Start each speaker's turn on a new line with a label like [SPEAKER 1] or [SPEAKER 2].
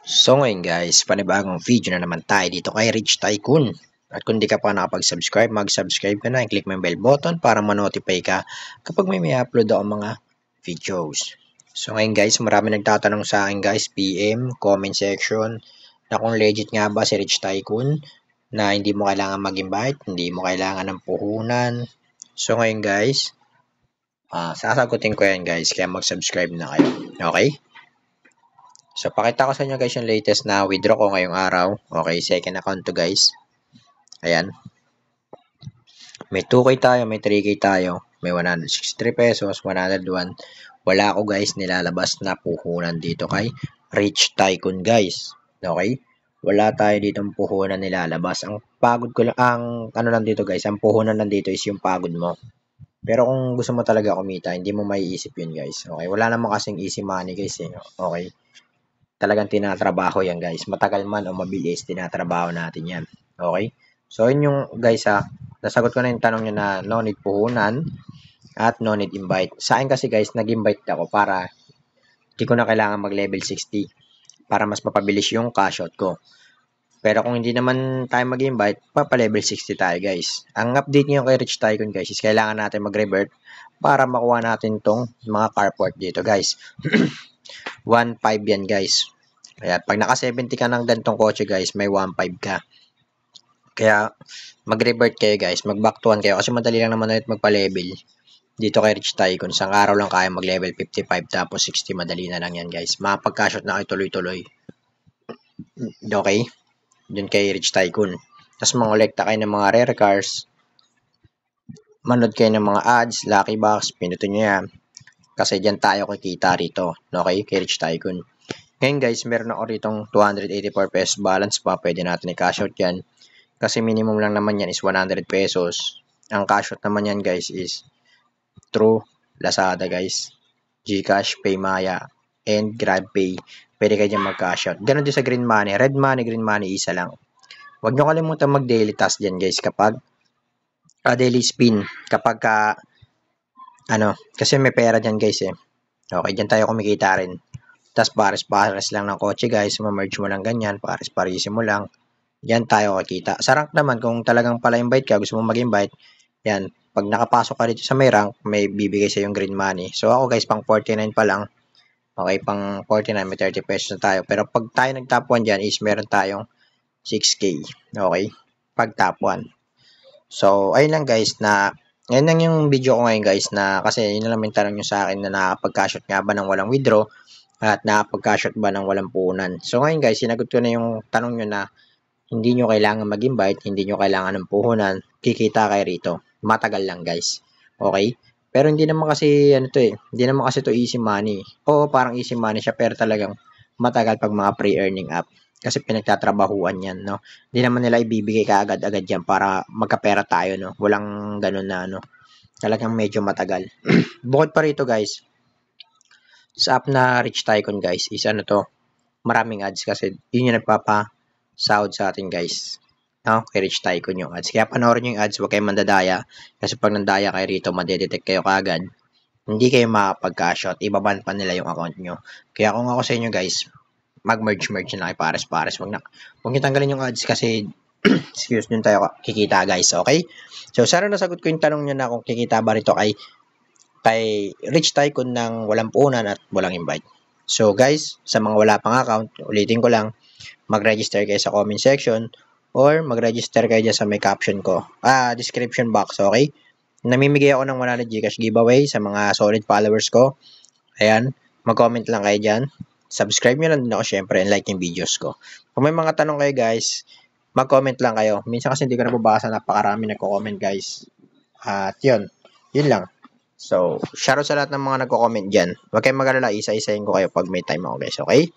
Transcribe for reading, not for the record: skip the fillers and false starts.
[SPEAKER 1] So ngayon guys, panibagong video na naman tayo dito kay Rich Tycoon. At kung di ka pa nakapag-subscribe, mag-subscribe ka na, i-click mo yung bell button para ma-notify ka kapag may upload ako mga videos. So ngayon guys, marami nagtatanong sa akin guys, PM, comment section, na kung legit nga ba si Rich Tycoon, na hindi mo kailangan mag-invite, hindi mo kailangan ng puhunan. So ngayon guys, sasagutin ko yan guys, kaya mag-subscribe na kayo. Okay? So, pakita ko sa inyo guys yung latest na withdraw ko ngayong araw. Okay, second account to guys. Ayan. May 2K tayo, may 3K tayo. May 163 pesos, 101. Wala ako guys nilalabas na puhunan dito kay Rich Tycoon guys. Okay? Wala tayo ditong puhunan nilalabas. Ang pagod ko lang, ang ano lang dito guys, ang puhunan lang dito is yung pagod mo. Pero kung gusto mo talaga kumita, hindi mo maiisip yun guys. Okay? Wala naman kasing easy money guys. Okay? Talagang tinatrabaho yan guys. Matagal man o mabilis, tinatrabaho natin yan. Okay? So, yun yung guys nasagot ko na yung tanong nyo na no need puhunan at no need invite. Sa akin kasi guys, nag-invite ako para hindi ko na kailangan mag-level 60 para mas mapabilis yung cash out ko. Pero kung hindi naman tayo mag-invite, papa-level 60 tayo guys. Ang update nyo kay Rich Tycoon guys is kailangan natin mag-revert para makuha natin tong mga carport dito guys. 1.5 yan guys. Kaya pag naka 70 ka ng ganitong kotse guys, may 1.5 ka. Kaya mag-revert kayo guys, mag-back to 1 kayo kasi madali lang naman ulit magpa-level. Dito kay Rich Tycoon, isang araw lang kaya mag-level 55 tapos 60, madali na lang yan guys. Mapag-cash out na kayo tuloy-tuloy. Okay? Dun kay Rich Tycoon. Tapos mangolekta kayo ng mga rare cars. Manood kayo ng mga ads, lucky box, pinutin nyo yan. Kasi dyan tayo kikita rito. Okay? Kay Rich Tycoon. Ngayon guys, meron ako ritong 284 pesos balance pa. Pwede natin i-cash out yan. Kasi minimum lang naman yan is 100 pesos. Ang cash out naman yan guys is through Lazada guys. GCash, Paymaya, and GrabPay. Pwede kayo dyan mag-cash out. Ganun din sa Green Money. Red Money, Green Money, isa lang. Huwag nyo kalimutan mag-daily task dyan guys kapag daily spin. Kapag kasi may pera dyan guys eh. Okay, dyan tayo kumikita rin. Tapos pares-pares lang ng kotse guys, ma-merge mo lang ganyan, pares-parisi mo lang. Yan tayo kakita. Sa rank naman, kung talagang pala invite ka, gusto mo mag-invite, yan, pag nakapasok ka dito sa may rank, may bibigay sa yung green money. So ako guys, pang 49 pa lang. Okay, pang 49, may 30 pesos na tayo. Pero pag tayo nag-top 1 dyan is meron tayong 6K. Okay, pag top 1. So, ayun lang guys na, yan lang yung video ko ngayon guys na, kasi yun lang yung tanong nyo sa akin na nakapag-cash out nga ba ng walang withdraw at nakapag-cash out ba ng walang puhunan. So ngayon guys, sinagot ko na yung tanong nyo na hindi nyo kailangan mag-invite, hindi nyo kailangan ng puhunan, kikita kayo rito. Matagal lang guys. Okay? Pero hindi naman kasi hindi naman kasi to easy money. Oo, parang easy money siya pero talagang matagal pag mga pre-earning app. Kasi pinagtatrabahuan yan, no? Hindi naman nila ibibigay ka agad-agad yan para magkapera tayo, no? Walang ganun na, talagang medyo matagal. Bukod pa rito guys, sa app na Rich Tycoon guys, is maraming ads kasi yun yung nagpapa-sahod sa atin guys. No? Kay Rich Tycoon yung ads. Kaya panoorin nyo yung ads, huwag kayong mandadaya. Kasi pag nandaya kayo rito, madedetect kayo kagad. Hindi kayo makapag-cash out. Ibaban pa nila yung account nyo. Kaya kung ako sa inyo guys, mag-merge na kayo pares-pares. Huwag nyo tanggalin yung ads kasi excuse, dun tayo kikita guys. Okay? So, sana nasagot ko yung tanong nyo na kung kikita ba rito kay Rich Tycoon ng walang puhunan at walang invite. So guys, sa mga wala pang account, ulitin ko lang, mag-register kayo sa comment section or mag-register kayo dyan sa may caption ko. Description box, okay? Namimigay ako ng 100 Gcash giveaway sa mga solid followers ko. Ayan, mag-comment lang kayo dyan. Subscribe nyo lang din ako syempre and like yung videos ko. Kung may mga tanong kayo guys, mag-comment lang kayo. Minsan kasi hindi ko nababasa, napakarami nagko-comment guys. At yun lang. So, shoutout sa lahat ng mga nagko-comment dyan. Huwag kayong mag-alala, isa-isahin ko kayo pag may time ako guys, okay?